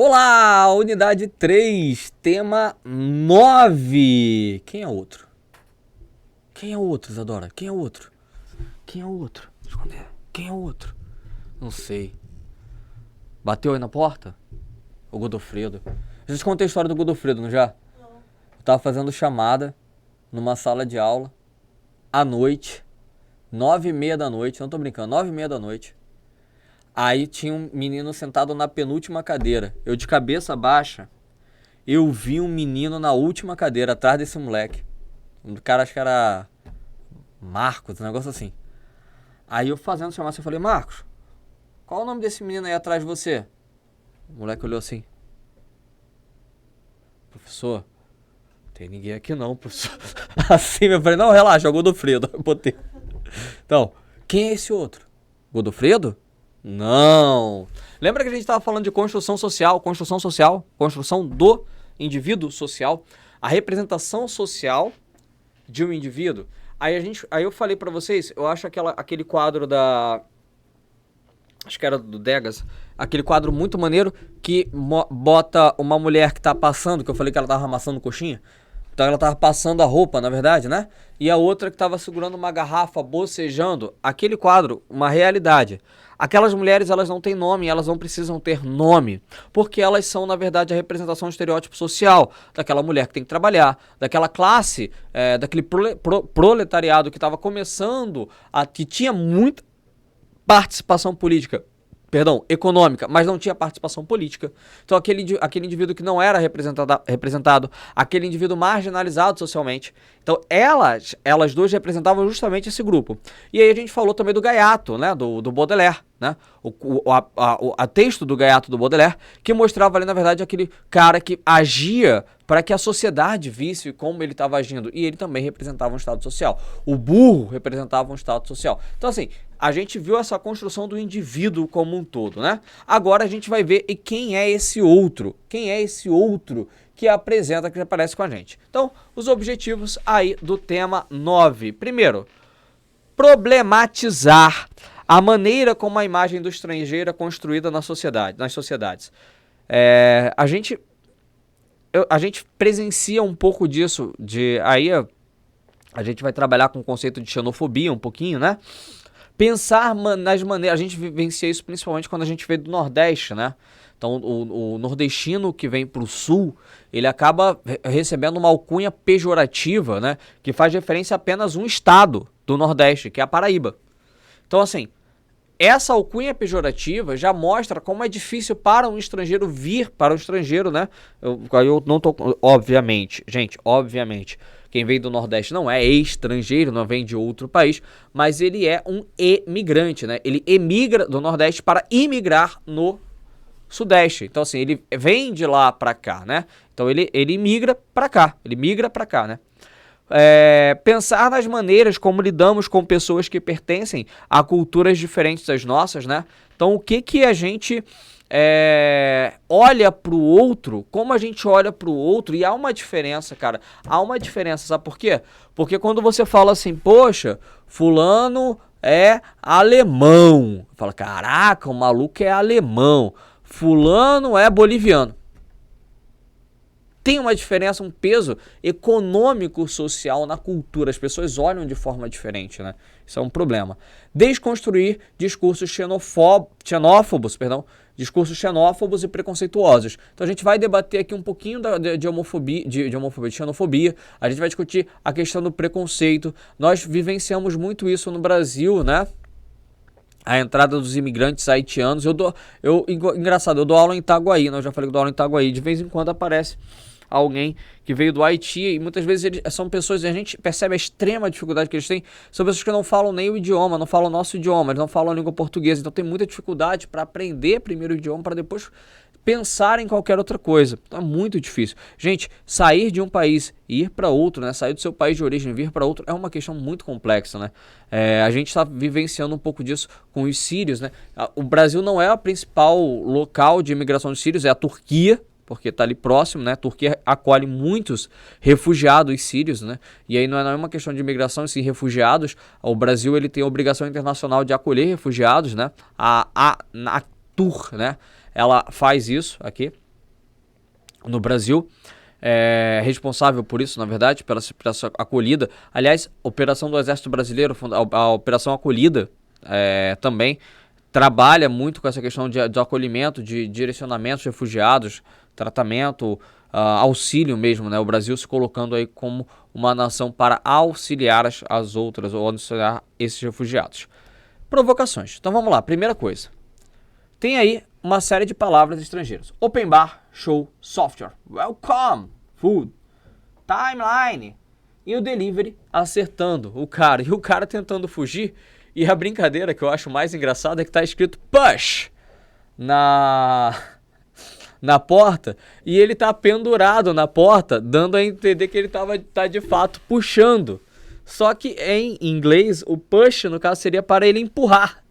Olá, unidade 3, tema 9. Quem é outro? Quem é outro, Isadora? Quem é outro? Quem é outro? Esconder. Quem é outro? Não sei. Bateu aí na porta? O Godofredo. Já te contei a história do Godofredo, não já? Não. Eu tava fazendo chamada numa sala de aula à noite, 9h30 da noite, não tô brincando, 9h30 da noite. Aí tinha um menino sentado na penúltima cadeira. Eu de cabeça baixa, eu vi um menino na última cadeira, atrás desse moleque. Um cara, acho que era Marcos, um negócio assim. Aí eu fazendo chamada, eu falei, Marcos, qual é o nome desse menino aí atrás de você? O moleque olhou assim. Professor, não tem ninguém aqui não, professor. Assim, eu falei, não, relaxa, é o Godofredo. Eu botei. Então, quem é esse outro? Godofredo? Não. Lembra que a gente estava falando de construção social, construção do indivíduo social, a representação social de um indivíduo. Aí eu falei pra vocês, eu acho aquele quadro acho que era do Degas, aquele quadro muito maneiro que bota uma mulher que tá passando, que eu falei que ela tava amassando coxinha. Então ela tava passando a roupa, na verdade, né? E a outra que tava segurando uma garrafa, bocejando. Aquele quadro, uma realidade. Aquelas mulheres, elas não têm nome, elas não precisam ter nome. Porque elas são, na verdade, a representação do estereótipo social. Daquela mulher que tem que trabalhar, daquela classe, daquele proletariado que estava começando, que tinha muita participação política. Perdão, econômica, mas não tinha participação política. Então aquele indivíduo que não era representado, aquele indivíduo marginalizado socialmente. Então elas duas representavam justamente esse grupo. E aí a gente falou também do Gaiato, né, do Baudelaire, né, a texto do Gaiato do Baudelaire, que mostrava ali, na verdade, aquele cara que agia para que a sociedade visse como ele estava agindo. E ele também representava um estado social. O burro representava um estado social. Então, assim, a gente viu essa construção do indivíduo como um todo, né? Agora a gente vai ver quem é esse outro. Quem é esse outro que apresenta, que aparece com a gente. Então, os objetivos aí do tema 9. Primeiro, problematizar a maneira como a imagem do estrangeiro é construída nas sociedades. A gente presencia um pouco disso, aí a gente vai trabalhar com o conceito de xenofobia um pouquinho, né? Pensar nas maneiras, a gente vivencia isso principalmente quando a gente veio do Nordeste, né? Então o nordestino que vem pro Sul, ele acaba recebendo uma alcunha pejorativa, né? Que faz referência a apenas um estado do Nordeste, que é a Paraíba. Então, assim, essa alcunha pejorativa já mostra como é difícil para um estrangeiro vir para o estrangeiro, né? Eu não tô... Obviamente, gente, obviamente, quem vem do Nordeste não é estrangeiro, não vem de outro país, mas ele é um emigrante, né? Ele emigra do Nordeste para imigrar no Sudeste. Então, assim, ele vem de lá para cá, né? Então, ele migra para cá, né? Pensar nas maneiras como lidamos com pessoas que pertencem a culturas diferentes das nossas, né? Então, o que a gente olha pro outro, como a gente olha pro outro, e há uma diferença, cara, sabe por quê? Porque quando você fala assim, poxa, fulano é alemão, fala, caraca, o maluco é alemão, fulano é boliviano. Tem uma diferença, um peso econômico, social na cultura. As pessoas olham de forma diferente, né? Isso é um problema. Desconstruir discursos xenófobos e preconceituosos. Então a gente vai debater aqui um pouquinho de homofobia, de xenofobia. A gente vai discutir a questão do preconceito. Nós vivenciamos muito isso no Brasil, né? A entrada dos imigrantes haitianos. Engraçado, eu dou aula em Itaguaí, né? Eu já falei que eu dou aula em Itaguaí. De vez em quando aparece alguém que veio do Haiti e muitas vezes são pessoas, a gente percebe a extrema dificuldade que eles têm, são pessoas que não falam nem o idioma, não falam o nosso idioma, eles não falam a língua portuguesa, então tem muita dificuldade para aprender primeiro o idioma para depois pensar em qualquer outra coisa. Então é muito difícil. Gente, sair de um país e ir para outro, né? Sair do seu país de origem e vir para outro é uma questão muito complexa, né? A gente está vivenciando um pouco disso com os sírios, né? O Brasil não é o principal local de imigração de sírios, é a Turquia, porque está ali próximo, né? A Turquia acolhe muitos refugiados sírios, né? E aí não é uma questão de imigração, sim, refugiados. O Brasil, ele tem a obrigação internacional de acolher refugiados, né? A ANATUR, né? Ela faz isso aqui. no Brasil, responsável por isso, na verdade, pela essa acolhida. Aliás, a operação do Exército Brasileiro, a Operação Acolhida, também trabalha muito com essa questão de acolhimento, de direcionamento de refugiados, tratamento, auxílio mesmo, né? O Brasil se colocando aí como uma nação para auxiliar as outras, ou auxiliar esses refugiados. Provocações. Então vamos lá, primeira coisa. Tem aí uma série de palavras estrangeiras. Open bar, show, software, welcome, food, timeline. E o delivery acertando o cara. E o cara tentando fugir. E a brincadeira que eu acho mais engraçada é que tá escrito push na porta. E ele tá pendurado na porta, dando a entender que ele tá de fato puxando. Só que em inglês, o push, no caso, seria para ele empurrar.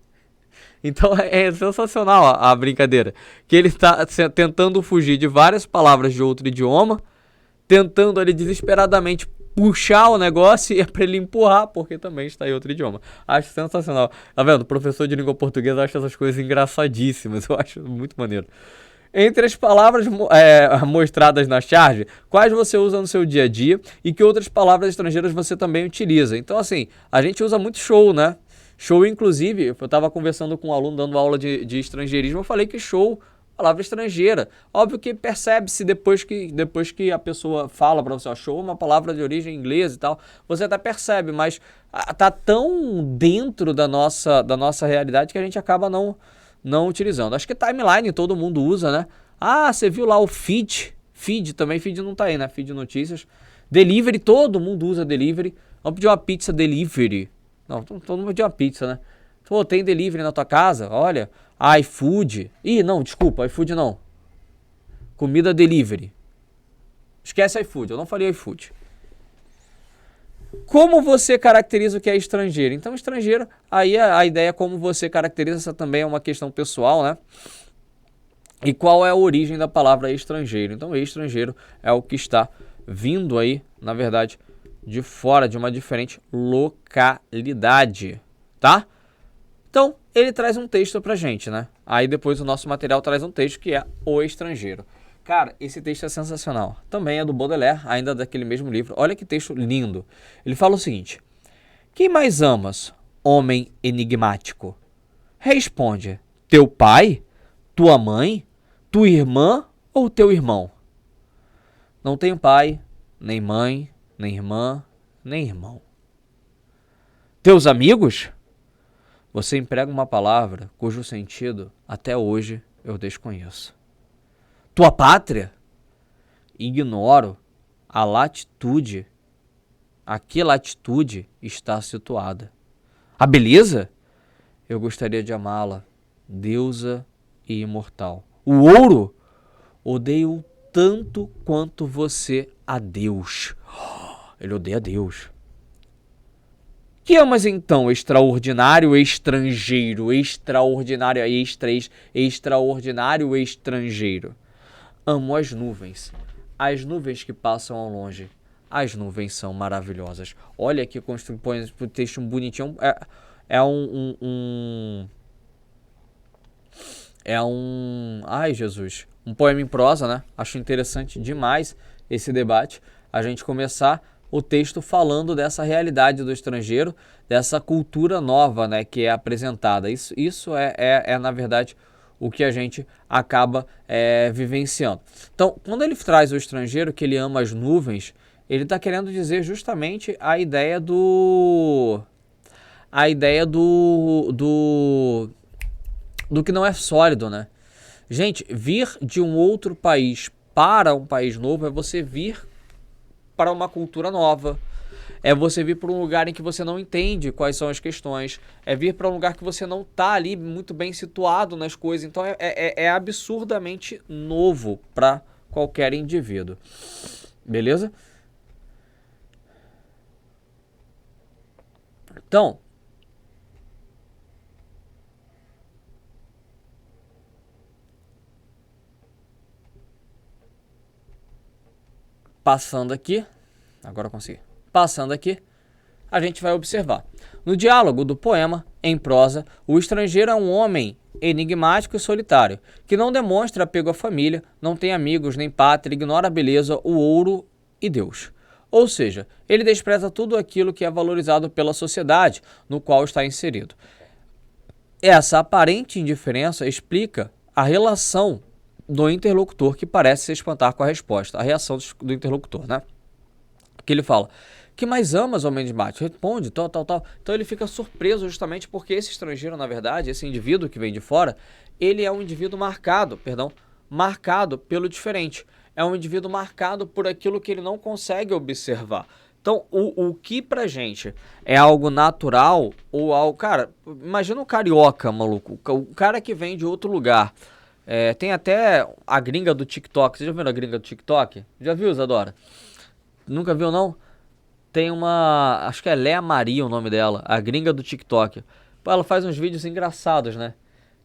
Então é sensacional a brincadeira. Que ele está tentando fugir de várias palavras de outro idioma, tentando ali desesperadamente puxar o negócio e é para ele empurrar, porque também está em outro idioma. Acho sensacional. Tá vendo? O professor de língua portuguesa acha essas coisas engraçadíssimas. Eu acho muito maneiro. Entre as palavras mostradas na charge, quais você usa no seu dia a dia e que outras palavras estrangeiras você também utiliza? Então, assim, a gente usa muito show, né? Show, inclusive, eu estava conversando com um aluno dando aula de estrangeirismo, eu falei que show, palavra estrangeira. Óbvio que percebe-se depois que a pessoa fala para você, ó, show é uma palavra de origem inglesa e tal, você até percebe, mas tá tão dentro da nossa realidade que a gente acaba não utilizando. Acho que timeline todo mundo usa, né? Ah, você viu lá o feed também, feed não tá aí, né? Feed notícias. Delivery, todo mundo usa delivery. Vamos pedir uma pizza delivery. Não, todo mundo pediu uma pizza, né? Pô, tem delivery na tua casa? Olha, iFood. Ih, não, desculpa, iFood não. Comida delivery. Esquece iFood, eu não falei iFood. Como você caracteriza o que é estrangeiro? Então, estrangeiro, aí a ideia é como você caracteriza, essa também é uma questão pessoal, né? E qual é a origem da palavra estrangeiro? Então, estrangeiro é o que está vindo aí, na verdade, de fora, de uma diferente localidade, tá? Então, ele traz um texto pra gente, né? Aí depois o nosso material traz um texto que é O Estrangeiro. Cara, esse texto é sensacional. Também é do Baudelaire, ainda daquele mesmo livro. Olha que texto lindo. Ele fala o seguinte: quem mais amas, homem enigmático? Responde, teu pai, tua mãe, tua irmã ou teu irmão? Não tenho pai, nem mãe, nem irmã, nem irmão. Teus amigos? Você emprega uma palavra cujo sentido até hoje eu desconheço. Tua pátria? Ignoro a latitude. A que latitude está situada? A beleza? Eu gostaria de amá-la, deusa e imortal. O ouro? Odeio tanto quanto você a Deus. Ele odeia Deus. Que amas então, extraordinário estrangeiro, extraordinário extraordinário estrangeiro? Amo as nuvens que passam ao longe. As nuvens são maravilhosas. Olha que põe um texto bonitinho. Ai, Jesus. Um poema em prosa, né? Acho interessante demais esse debate. A gente começar o texto falando dessa realidade do estrangeiro, dessa cultura nova, né, que é apresentada. Isso é na verdade, o que a gente acaba vivenciando. Então, quando ele traz o estrangeiro, que ele ama as nuvens, ele está querendo dizer justamente a ideia do que não é sólido, né? Gente, vir de um outro país para um país novo é você vir para uma cultura nova, é você vir para um lugar em que você não entende quais são as questões, é vir para um lugar que você não está ali muito bem situado nas coisas, então é absurdamente novo para qualquer indivíduo, beleza? Então, passando aqui, agora eu consegui. Passando aqui, a gente vai observar. No diálogo do poema, em prosa, o estrangeiro é um homem enigmático e solitário, que não demonstra apego à família, não tem amigos nem pátria, ignora a beleza, o ouro e Deus. Ou seja, ele despreza tudo aquilo que é valorizado pela sociedade no qual está inserido. Essa aparente indiferença explica a relação do interlocutor, que parece se espantar com a resposta, a reação do interlocutor, né? Que ele fala: que mais amas, homem de mate? Responde, tal. Então ele fica surpreso justamente porque esse estrangeiro, na verdade, esse indivíduo que vem de fora, ele é um indivíduo marcado pelo diferente. É um indivíduo marcado por aquilo que ele não consegue observar. Então, o que pra gente é algo natural ou algo... Cara, imagina um carioca, maluco. O cara que vem de outro lugar. Tem até a gringa do TikTok. Você já viu a gringa do TikTok? Já viu, Isadora? Nunca viu, não? Tem uma... Acho que é Léa Maria o nome dela. A gringa do TikTok. Pô, ela faz uns vídeos engraçados, né?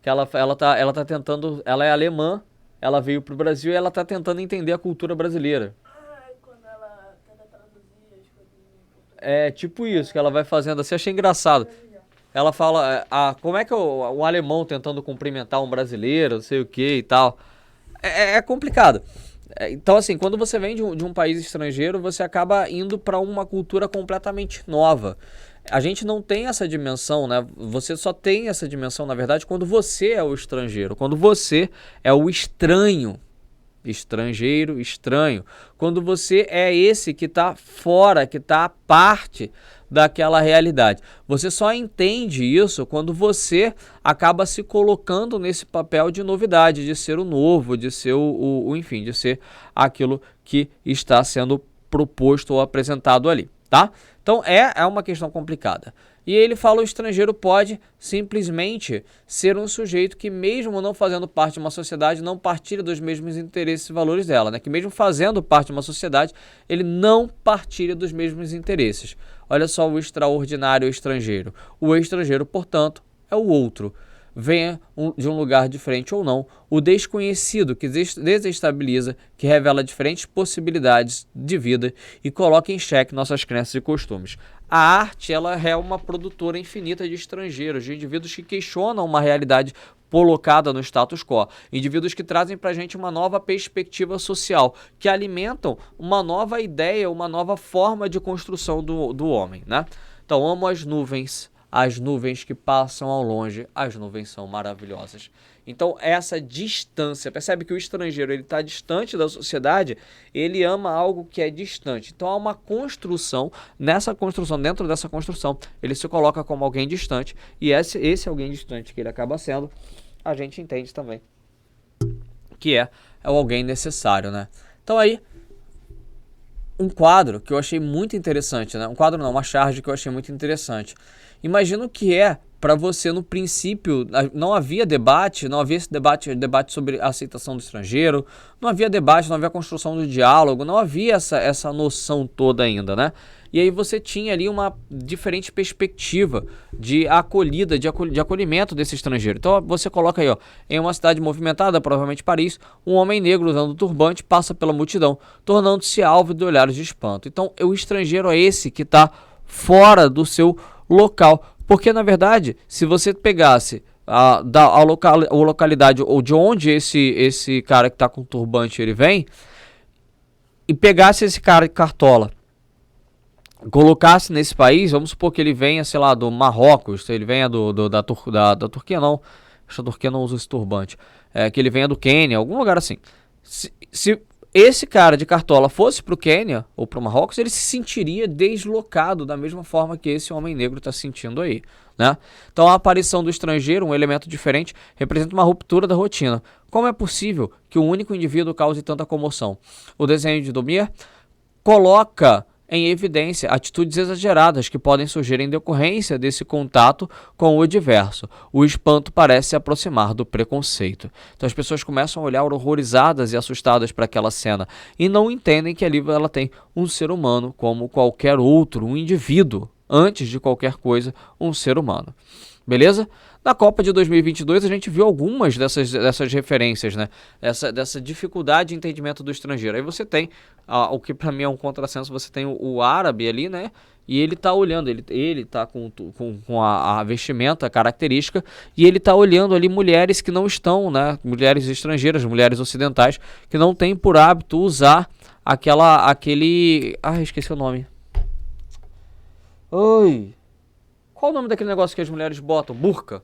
Que ela tá tentando... Ela é alemã. Ela veio pro Brasil e ela tá tentando entender a cultura brasileira. Quando ela tenta traduzir as coisas em português. É tipo isso que ela vai fazendo assim. Achei engraçado. Ela fala... como é que o alemão tentando cumprimentar um brasileiro, não sei o que e tal. É complicado. Então, assim, quando você vem de um país estrangeiro, você acaba indo para uma cultura completamente nova. A gente não tem essa dimensão, né? Você só tem essa dimensão, na verdade, quando você é o estrangeiro, quando você é o estranho. Estrangeiro, estranho. Quando você é esse que está fora, que está à parte daquela realidade. Você só entende isso quando você acaba se colocando nesse papel de novidade, de ser o novo, de ser enfim, de ser aquilo que está sendo proposto ou apresentado ali, tá? Então é uma questão complicada. E ele fala: o estrangeiro pode simplesmente ser um sujeito que, mesmo não fazendo parte de uma sociedade, não partilha dos mesmos interesses e valores dela, né? Que mesmo fazendo parte de uma sociedade, ele não partilha dos mesmos interesses. Olha só o extraordinário estrangeiro. O estrangeiro, portanto, é o outro. Venha de um lugar diferente ou não, o desconhecido que desestabiliza, que revela diferentes possibilidades de vida e coloca em xeque nossas crenças e costumes. A arte, ela é uma produtora infinita de estrangeiros, de indivíduos que questionam uma realidade colocada no status quo, indivíduos que trazem para a gente uma nova perspectiva social, que alimentam uma nova ideia, uma nova forma de construção do homem, né? Então, amo as nuvens que passam ao longe, as nuvens são maravilhosas. Então, essa distância, percebe que o estrangeiro, ele está distante da sociedade, ele ama algo que é distante. Então, há uma construção, dentro dessa construção, ele se coloca como alguém distante, e esse alguém distante que ele acaba sendo, a gente entende também que é o alguém necessário, né? Então, aí, um quadro que eu achei muito interessante, né? Um quadro não, uma charge que eu achei muito interessante. Imagina o que é para você, no princípio, não havia debate, não havia esse debate sobre a aceitação do estrangeiro, não havia debate, não havia construção do diálogo, não havia essa noção toda ainda, né? E aí você tinha ali uma diferente perspectiva de acolhida, de acolhimento desse estrangeiro. Então você coloca aí, ó, em uma cidade movimentada, provavelmente Paris, um homem negro usando turbante passa pela multidão, tornando-se alvo de olhares de espanto. Então o estrangeiro é esse que está fora do seu local, porque na verdade, se você pegasse a localidade ou de onde esse cara que está com turbante ele vem, e pegasse esse cara de cartola, colocasse nesse país, vamos supor que ele venha, sei lá, do Marrocos, ele venha da Turquia, não, acho que a Turquia não usa esse turbante, que ele venha do Quênia, algum lugar assim. Se esse cara de cartola fosse pro Quênia ou pro Marrocos, ele se sentiria deslocado da mesma forma que esse homem negro está sentindo aí, né? Então a aparição do estrangeiro, um elemento diferente, representa uma ruptura da rotina. Como é possível que um único indivíduo cause tanta comoção? O desenho de Daumier coloca em evidência atitudes exageradas que podem surgir em decorrência desse contato com o diverso. O espanto parece se aproximar do preconceito. Então as pessoas começam a olhar horrorizadas e assustadas para aquela cena e não entendem que ali ela tem um ser humano como qualquer outro, um indivíduo, antes de qualquer coisa, um ser humano. Beleza? Na Copa de 2022 a gente viu algumas dessas referências, né? Dessa dificuldade de entendimento do estrangeiro. Aí você tem, o que para mim é um contrassenso, você tem o árabe ali, né? E ele tá olhando, ele tá com a vestimenta característica, e ele tá olhando ali mulheres que não estão, né? Mulheres estrangeiras, mulheres ocidentais, que não têm por hábito usar aquele... Ah, esqueci o nome. Oi! Qual o nome daquele negócio que as mulheres botam? Burca.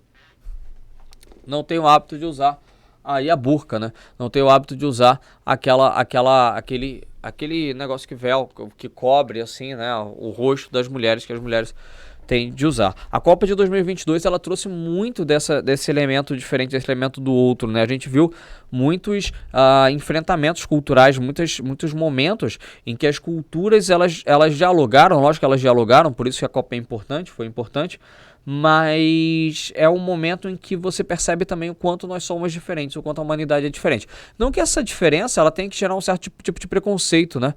Não tem o hábito de usar aí a burca, né? Não tem o hábito de usar aquele negócio que cobre assim, né, o rosto das mulheres, que as mulheres têm de usar. A Copa de 2022 ela trouxe muito desse elemento diferente, desse elemento do outro, né? A gente viu muitos enfrentamentos culturais, muitos momentos em que as culturas elas dialogaram, lógico que elas dialogaram, por isso que a Copa é importante, foi importante, mas é um momento em que você percebe também o quanto nós somos diferentes, o quanto a humanidade é diferente. Não que essa diferença ela tenha que gerar um certo tipo de preconceito, né?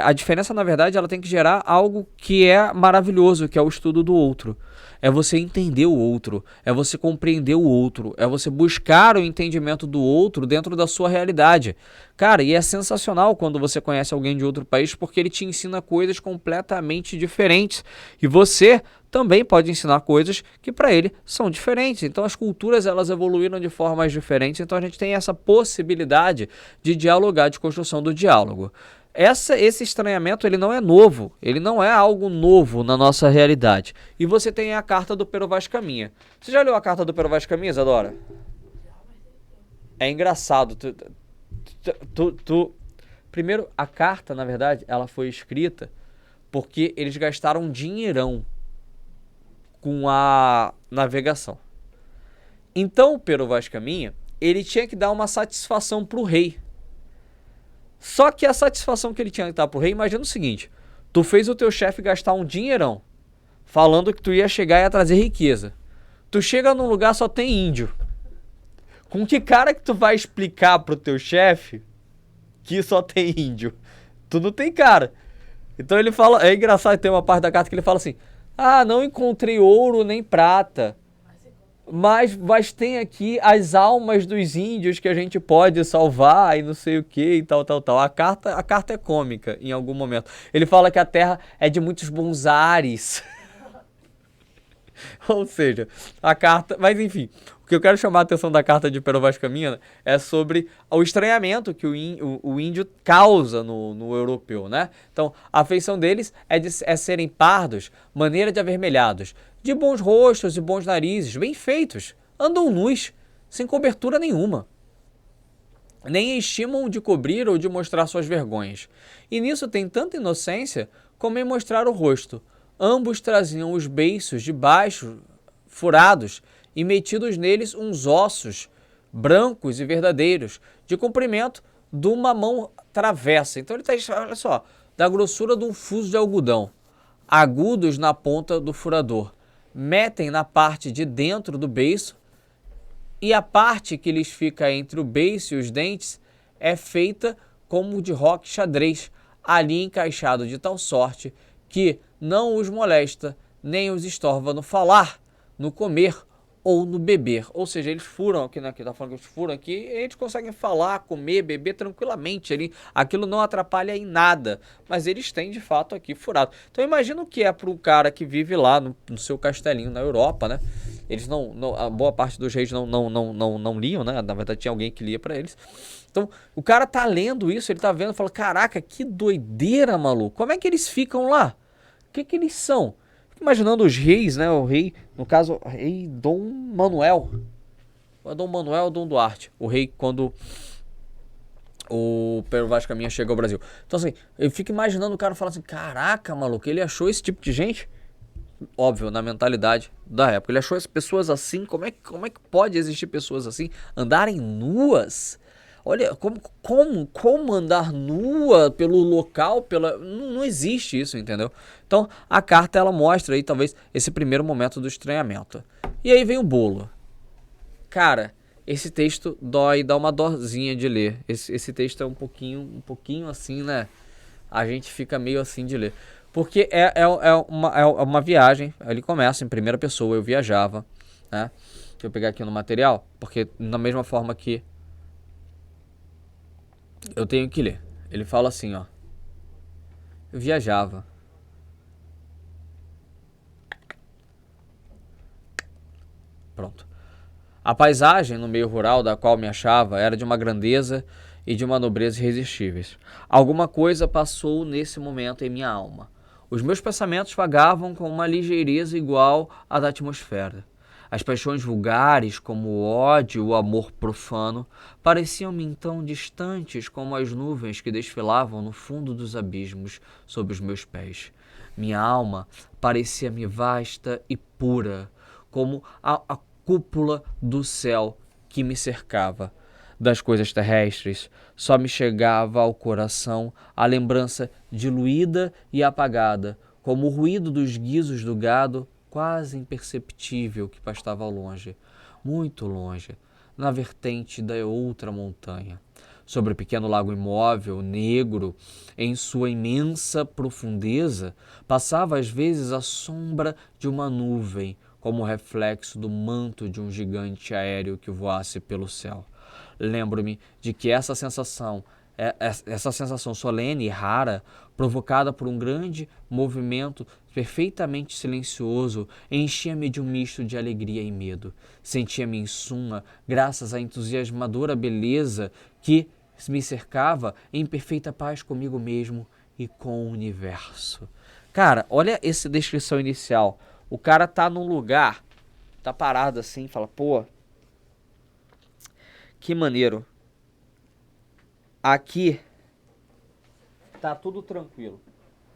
A diferença, na verdade, ela tem que gerar algo que é maravilhoso, que é o estudo do outro. É você entender o outro, é você compreender o outro, é você buscar o entendimento do outro dentro da sua realidade. Cara, e é sensacional quando você conhece alguém de outro país porque ele te ensina coisas completamente diferentes. E você também pode ensinar coisas que para ele são diferentes. Então as culturas elas evoluíram de formas diferentes, então a gente tem essa possibilidade de dialogar, de construção do diálogo. Esse estranhamento ele não é novo, ele não é algo novo na nossa realidade. E você tem a carta do Pero Vaz Caminha. Você já leu a carta do Pero Vaz Caminha, Isadora? É engraçado. Primeiro, a carta, na verdade, ela foi escrita porque eles gastaram um dinheirão com a navegação. Então o Pero Vaz Caminha, ele tinha que dar uma satisfação pro rei. Só que a satisfação que ele tinha que dar pro rei, imagina o seguinte: tu fez o teu chefe gastar um dinheirão falando que tu ia chegar e ia trazer riqueza. Tu chega num lugar só tem índio. Com que cara que tu vai explicar pro teu chefe que só tem índio? Tu não tem cara. Então ele fala, é engraçado, tem uma parte da carta que ele fala assim: ah, não encontrei ouro nem prata, mas tem aqui as almas dos índios que a gente pode salvar e não sei o que e tal. A carta é cômica em algum momento. Ele fala que a terra é de muitos bons ares. Ou seja, a carta... Mas enfim, o que eu quero chamar a atenção da carta de Pero Vaz Caminha é sobre o estranhamento que o índio causa no europeu, né? Então, a feição deles é serem pardos, maneira de avermelhados, de bons rostos e bons narizes, bem feitos, andam nus, sem cobertura nenhuma. Nem estimam de cobrir ou de mostrar suas vergonhas. E nisso tem tanta inocência como em mostrar o rosto. Ambos traziam os beiços de baixo, furados, e metidos neles uns ossos, brancos e verdadeiros, de comprimento de uma mão travessa. Então ele está, olha só, da grossura de um fuso de algodão, agudos na ponta do furador. Metem na parte de dentro do beiço, e a parte que lhes fica entre o beiço e os dentes é feita como de roque xadrez, ali encaixado de tal sorte que não os molesta, nem os estorva no falar, no comer ou no beber. Ou seja, eles furam aqui, né? Tá falando que eles furam aqui, e eles conseguem falar, comer, beber tranquilamente ali. Aquilo não atrapalha em nada, mas eles têm de fato aqui furado. Então imagina o que é para um cara que vive lá no seu castelinho na Europa, né? Eles a boa parte dos reis não liam, né? Na verdade tinha alguém que lia para eles. Então o cara tá lendo isso, ele tá vendo, fala: caraca, que doideira, maluco. Como é que eles ficam lá? O que eles são? Fico imaginando os reis, né? O rei, no caso, o rei Dom Manuel. Ou é Dom Manuel ou Dom Duarte? O rei quando o Pero Vaz Caminha chega ao Brasil. Então assim, eu fico imaginando o cara falar assim: caraca, maluco, ele achou esse tipo de gente? Óbvio, na mentalidade da época. Ele achou as pessoas assim. Como é que pode existir pessoas assim andarem nuas? Olha, como andar nua pelo local, não existe isso, entendeu? Então, a carta ela mostra aí talvez esse primeiro momento do estranhamento. E aí vem o bolo. Cara, esse texto dá uma dorzinha de ler. Esse texto é um pouquinho assim, né? A gente fica meio assim de ler. Porque é uma viagem, ele começa em primeira pessoa, eu viajava, né? Deixa eu pegar aqui no material, porque da mesma forma que eu tenho que ler. Ele fala assim, ó: eu viajava Pronto. A paisagem no meio rural da qual me achava era de uma grandeza e de uma nobreza irresistíveis. Alguma coisa passou nesse momento em minha alma. Os meus pensamentos vagavam com uma ligeireza igual à da atmosfera. As paixões vulgares, como o ódio e o amor profano, pareciam-me então distantes como as nuvens que desfilavam no fundo dos abismos sob os meus pés. Minha alma parecia-me vasta e pura, como a cúpula do céu que me cercava. Das coisas terrestres, só me chegava ao coração a lembrança diluída e apagada, como o ruído dos guizos do gado, quase imperceptível, que pastava ao longe, muito longe, na vertente da outra montanha. Sobre o pequeno lago imóvel, negro, em sua imensa profundeza, passava às vezes a sombra de uma nuvem, como o reflexo do manto de um gigante aéreo que voasse pelo céu. Lembro-me de que essa sensação solene e rara, provocada por um grande movimento perfeitamente silencioso, enchia-me de um misto de alegria e medo. Sentia-me em suma, graças à entusiasmadora beleza que me cercava, em perfeita paz comigo mesmo e com o universo. Cara, olha essa descrição inicial. O cara tá num lugar, tá parado assim, fala, pô, que maneiro. Aqui tá tudo tranquilo.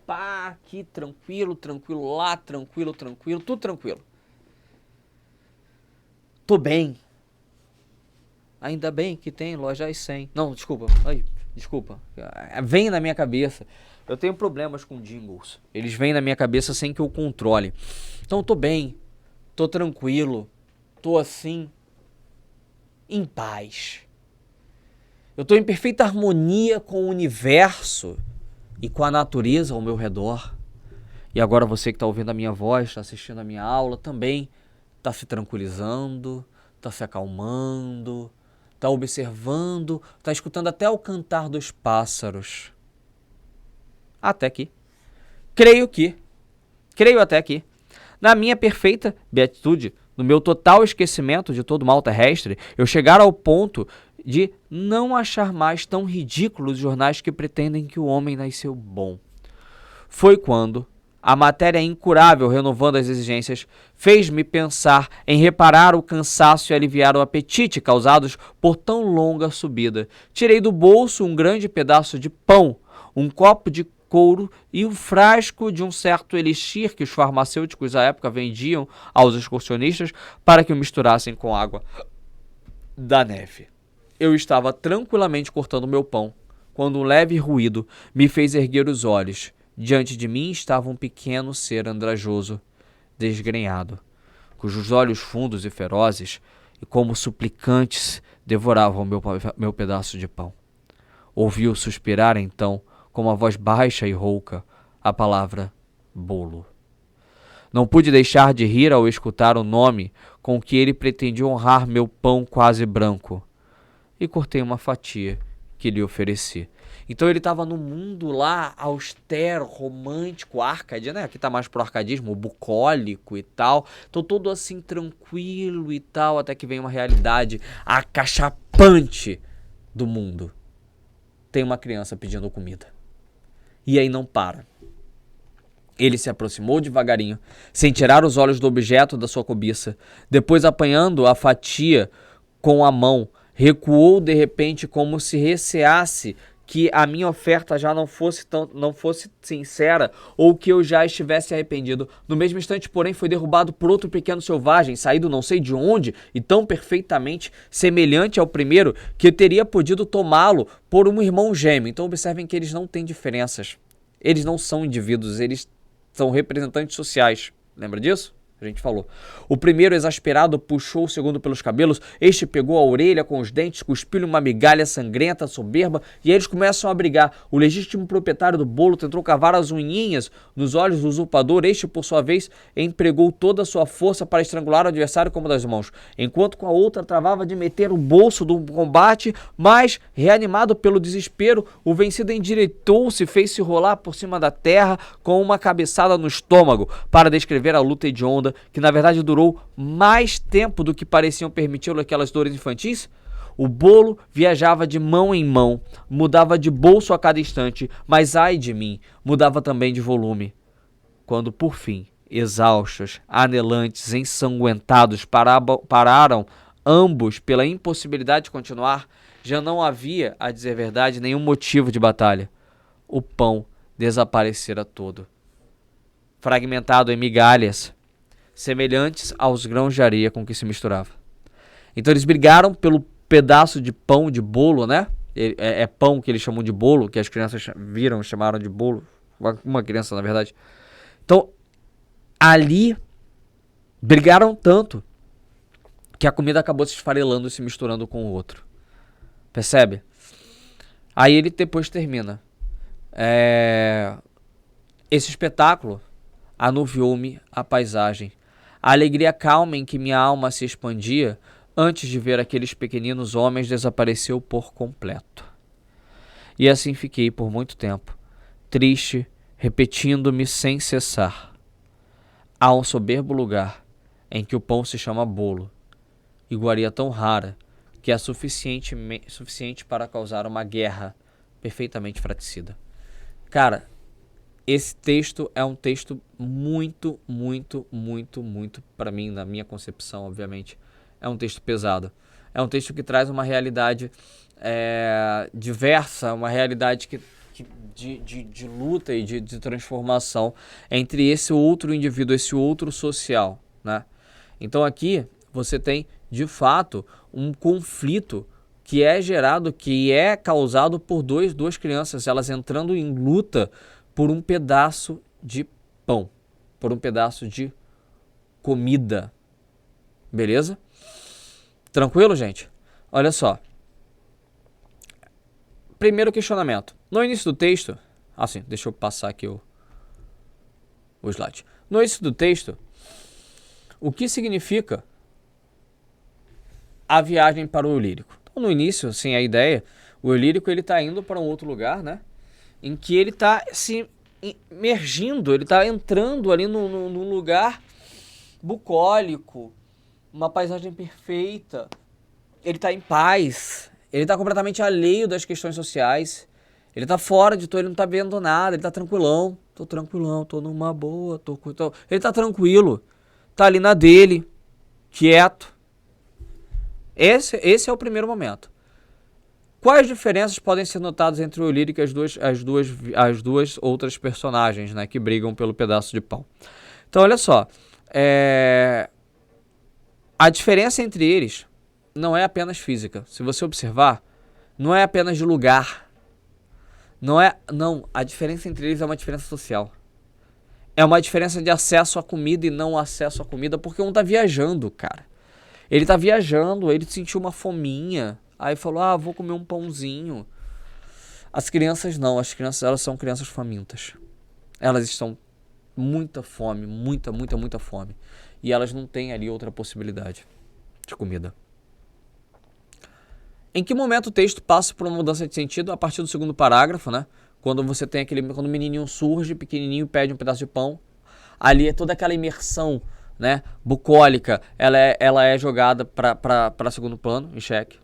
Pá, aqui tranquilo, tranquilo, lá tranquilo, tranquilo, tudo tranquilo. Tô bem. Ainda bem que tem loja às 100. Não, desculpa. Ai, desculpa. Vem na minha cabeça. Eu tenho problemas com jingles. Eles vêm na minha cabeça sem que eu controle. Então eu tô bem. Tô tranquilo. Tô assim, em paz. Eu tô em perfeita harmonia com o universo e com a natureza ao meu redor. E agora você que está ouvindo a minha voz, está assistindo a minha aula, também está se tranquilizando, está se acalmando, está observando, está escutando até o cantar dos pássaros. Até que. Creio até que. Na minha perfeita beatitude, no meu total esquecimento de todo mal terrestre, eu chegar ao ponto de não achar mais tão ridículos os jornais que pretendem que o homem nasceu bom. Foi quando a matéria incurável, renovando as exigências, fez-me pensar em reparar o cansaço e aliviar o apetite causados por tão longa subida. Tirei do bolso um grande pedaço de pão, um copo de couro e um frasco de um certo elixir que os farmacêuticos à época vendiam aos excursionistas para que o misturassem com água da neve. Eu estava tranquilamente cortando meu pão, quando um leve ruído me fez erguer os olhos. Diante de mim estava um pequeno ser andrajoso, desgrenhado, cujos olhos fundos e ferozes, e como suplicantes, devoravam meu pedaço de pão. Ouvi-o suspirar então, com uma voz baixa e rouca, a palavra bolo. Não pude deixar de rir ao escutar o nome com que ele pretendia honrar meu pão quase branco, e cortei uma fatia que lhe ofereci. Então ele estava no mundo lá austero, romântico, arcade, né? Aqui tá mais pro arcadismo, bucólico e tal. Então todo assim tranquilo e tal, até que vem uma realidade acachapante do mundo. Tem uma criança pedindo comida. E aí não para. Ele se aproximou devagarinho, sem tirar os olhos do objeto da sua cobiça. Depois, apanhando a fatia com a mão, recuou de repente como se receasse que a minha oferta já não fosse sincera ou que eu já estivesse arrependido. No mesmo instante, porém, foi derrubado por outro pequeno selvagem, saído não sei de onde e tão perfeitamente semelhante ao primeiro que eu teria podido tomá-lo por um irmão gêmeo. Então observem que eles não têm diferenças. Eles não são indivíduos, eles são representantes sociais. Lembra disso? A gente falou. O primeiro, exasperado, puxou o segundo pelos cabelos. Este pegou a orelha com os dentes, cuspiu-lhe uma migalha sangrenta, soberba, e aí eles começam a brigar. O legítimo proprietário do bolo tentou cavar as unhinhas nos olhos do usurpador. Este, por sua vez, empregou toda a sua força para estrangular o adversário com uma das mãos, enquanto com a outra travava de meter o bolso do combate, mas, reanimado pelo desespero, o vencido endireitou-se e fez-se rolar por cima da terra com uma cabeçada no estômago para descrever a luta hedionda toda, que na verdade durou mais tempo do que pareciam permiti-lo aquelas dores infantis? O bolo viajava de mão em mão, mudava de bolso a cada instante, mas ai de mim, mudava também de volume. Quando por fim, exaustos, anelantes, ensanguentados, pararam ambos pela impossibilidade de continuar, já não havia, a dizer verdade, nenhum motivo de batalha. O pão desaparecera todo, fragmentado em migalhas, semelhantes aos grãos de areia com que se misturava. Então eles brigaram pelo pedaço de pão, de bolo, né? É pão que eles chamam de bolo, que as crianças viram, chamaram de bolo. Uma criança, na verdade. Então, ali, brigaram tanto que a comida acabou se esfarelando e se misturando com o outro. Percebe? Aí ele depois termina. Esse espetáculo anuviou-me a paisagem. A alegria calma em que minha alma se expandia antes de ver aqueles pequeninos homens desapareceu por completo. E assim fiquei por muito tempo, triste, repetindo-me sem cessar. Há um soberbo lugar em que o pão se chama bolo, iguaria tão rara que é suficiente para causar uma guerra perfeitamente fratricida. Cara, esse texto é um texto muito, para mim, na minha concepção, obviamente, é um texto pesado. É um texto que traz uma realidade diversa, uma realidade de luta e de transformação entre esse outro indivíduo, esse outro social, né? Então aqui você tem, de fato, um conflito que é gerado, que é causado por duas crianças, elas entrando em luta por um pedaço de pão, por um pedaço de comida. Beleza? Tranquilo, gente? Olha só. Primeiro questionamento. No início do texto... Assim, deixa eu passar aqui o slide. No início do texto, o que significa a viagem para o eu lírico? Então, no início, assim, a ideia... O eu lírico, ele está indo para um outro lugar, né? Em que ele está se imergindo, ele está entrando ali num lugar bucólico, uma paisagem perfeita, ele está em paz, ele está completamente alheio das questões sociais, ele está fora de tudo, ele não está vendo nada, ele está tranquilão, tô numa boa, ele está tranquilo, está ali na dele, quieto. Esse é o primeiro momento. Quais diferenças podem ser notadas entre o eu lírico e as duas outras personagens, né, que brigam pelo pedaço de pão? Então, olha só, a diferença entre eles não é apenas física. Se você observar, não é apenas de lugar. Não, a diferença entre eles é uma diferença social. É uma diferença de acesso à comida e não acesso à comida, porque um tá viajando, cara. Ele tá viajando, ele sentiu uma fominha, aí falou, vou comer um pãozinho. As crianças não, as crianças, elas são crianças famintas. Elas estão muita fome, muita fome. E elas não têm ali outra possibilidade de comida. Em que momento o texto passa por uma mudança de sentido? A partir do segundo parágrafo, né? Quando você tem quando o menininho surge, pequenininho, pede um pedaço de pão. Ali é toda aquela imersão, né, bucólica, ela é jogada para segundo plano, em xeque.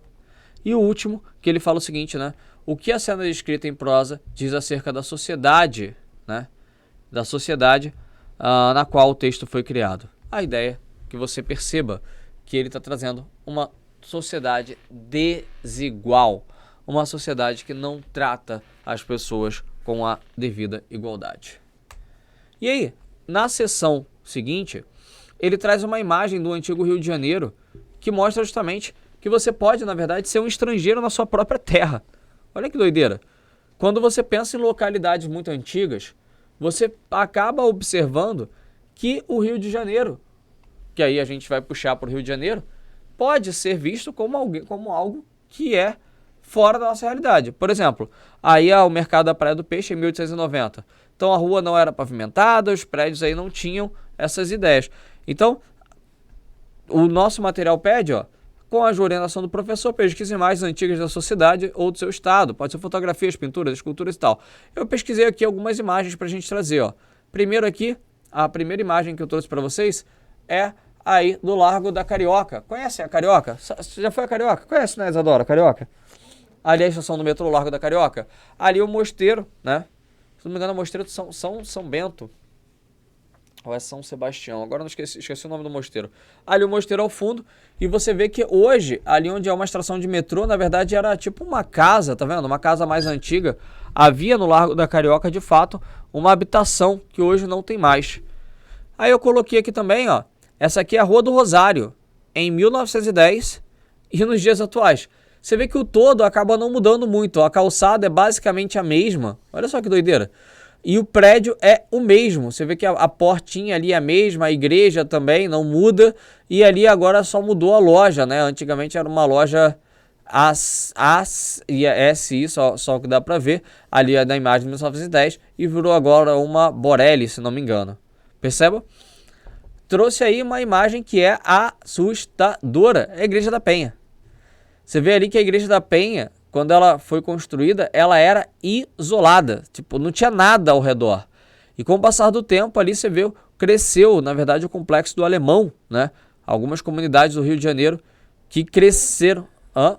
E o último, que ele fala o seguinte, né? O que a cena descrita em prosa diz acerca da sociedade, né? Da sociedade na qual o texto foi criado. A ideia é que você perceba que ele está trazendo uma sociedade desigual, uma sociedade que não trata as pessoas com a devida igualdade. E aí, na seção seguinte, ele traz uma imagem do antigo Rio de Janeiro que mostra justamente que você pode, na verdade, ser um estrangeiro na sua própria terra. Olha que doideira. Quando você pensa em localidades muito antigas, você acaba observando que o Rio de Janeiro, que aí a gente vai puxar para o Rio de Janeiro, pode ser visto como algo que é fora da nossa realidade. Por exemplo, aí o mercado da Praia do Peixe em 1890. Então a rua não era pavimentada, os prédios aí não tinham essas ideias. Então, o nosso material pede, com a orientação do professor, pesquise imagens antigas da sociedade ou do seu estado. Pode ser fotografias, pinturas, esculturas e tal. Eu pesquisei aqui algumas imagens para a gente trazer. Primeiro aqui, a primeira imagem que eu trouxe para vocês é aí do Largo da Carioca. Conhece a Carioca? Você já foi a Carioca? Conhece, né, Isadora, Carioca? Ali é a estação do metrô Largo da Carioca. Ali o mosteiro, né? Se não me engano, é o mosteiro de São Bento. Ou é São Sebastião, agora não esqueci o nome do mosteiro. Ali o mosteiro ao fundo, e você vê que hoje, ali onde é uma estação de metrô, na verdade era tipo uma casa, tá vendo? Uma casa mais antiga. Havia no Largo da Carioca, de fato, uma habitação que hoje não tem mais. Aí eu coloquei aqui também, ó, essa aqui é a Rua do Rosário, em 1910 e nos dias atuais. Você vê que o todo acaba não mudando muito, a calçada é basicamente a mesma. Olha só que doideira. E o prédio é o mesmo. Você vê que a portinha ali é a mesma, a igreja também não muda. E ali agora só mudou a loja, né? Antigamente era uma loja SI, só o que dá pra ver. Ali é da imagem de 1910 e virou agora uma Borelli, se não me engano. Perceba? Trouxe aí uma imagem que é assustadora. É a Igreja da Penha. Você vê ali que a Igreja da Penha, quando ela foi construída, ela era isolada, tipo, não tinha nada ao redor. E com o passar do tempo ali você vê, cresceu, na verdade, o Complexo do Alemão, né? Algumas comunidades do Rio de Janeiro que cresceram,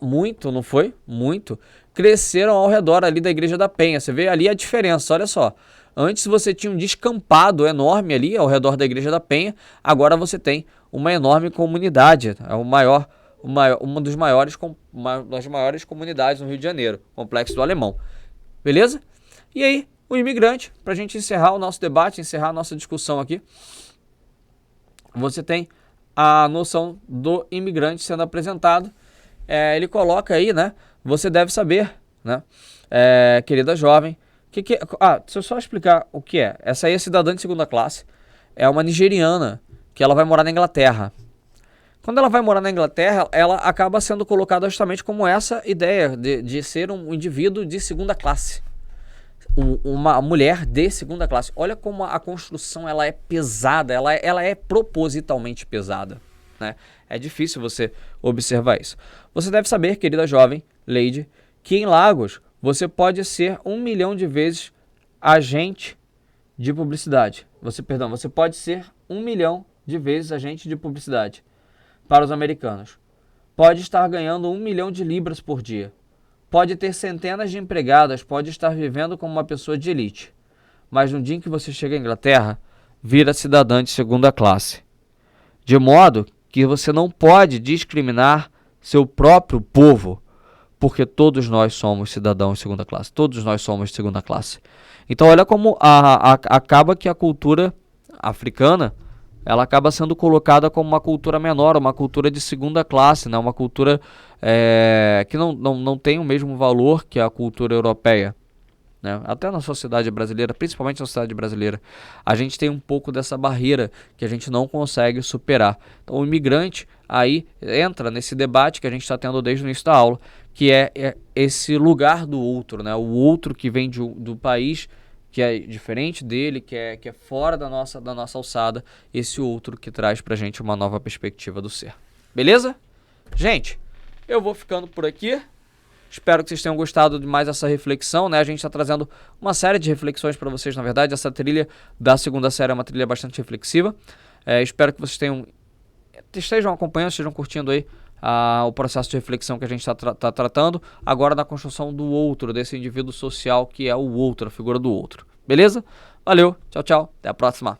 muito, não foi? Muito. Cresceram ao redor ali da Igreja da Penha. Você vê ali a diferença, olha só. Antes você tinha um descampado enorme ali ao redor da Igreja da Penha, agora você tem uma enorme comunidade, é uma das maiores comunidades no Rio de Janeiro, Complexo do Alemão. Beleza? E aí, o imigrante, para a gente encerrar o nosso debate, encerrar a nossa discussão aqui, você tem a noção do imigrante sendo apresentado. Ele coloca aí, né? Você deve saber, né? Querida jovem, deixa eu só explicar o que é. Essa aí é cidadã de segunda classe, é uma nigeriana que ela vai morar na Inglaterra. Quando ela vai morar na Inglaterra, ela acaba sendo colocada justamente como essa ideia de ser um indivíduo de segunda classe. Uma mulher de segunda classe. Olha como a construção ela é pesada, ela é propositalmente pesada, né? É difícil você observar isso. Você deve saber, querida jovem, lady, que em Lagos você pode ser 1 milhão de vezes agente de publicidade. Você pode ser 1 milhão de vezes agente de publicidade. Para os americanos, pode estar ganhando 1 milhão de libras por dia, pode ter centenas de empregadas, pode estar vivendo como uma pessoa de elite, mas no dia em que você chega à Inglaterra, vira cidadã de segunda classe, de modo que você não pode discriminar seu próprio povo, porque todos nós somos cidadãos de segunda classe, todos nós somos de segunda classe. Então olha como acaba que a cultura africana ela acaba sendo colocada como uma cultura menor, uma cultura de segunda classe, né? Uma cultura que não tem o mesmo valor que a cultura europeia, né? Até na sociedade brasileira, principalmente na sociedade brasileira, a gente tem um pouco dessa barreira que a gente não consegue superar. Então o imigrante aí entra nesse debate que a gente está tendo desde o início da aula, que é esse lugar do outro, né? O outro que vem do país que é diferente dele, que é fora da nossa alçada, esse outro que traz pra gente uma nova perspectiva do ser. Beleza? Gente, eu vou ficando por aqui. Espero que vocês tenham gostado de mais essa reflexão, né? A gente está trazendo uma série de reflexões para vocês, na verdade. Essa trilha da segunda série é uma trilha bastante reflexiva. Espero que vocês estejam acompanhando, estejam curtindo aí o processo de reflexão que a gente está tratando, agora na construção do outro, desse indivíduo social que é o outro, a figura do outro. Beleza? Valeu, tchau, tchau, até a próxima.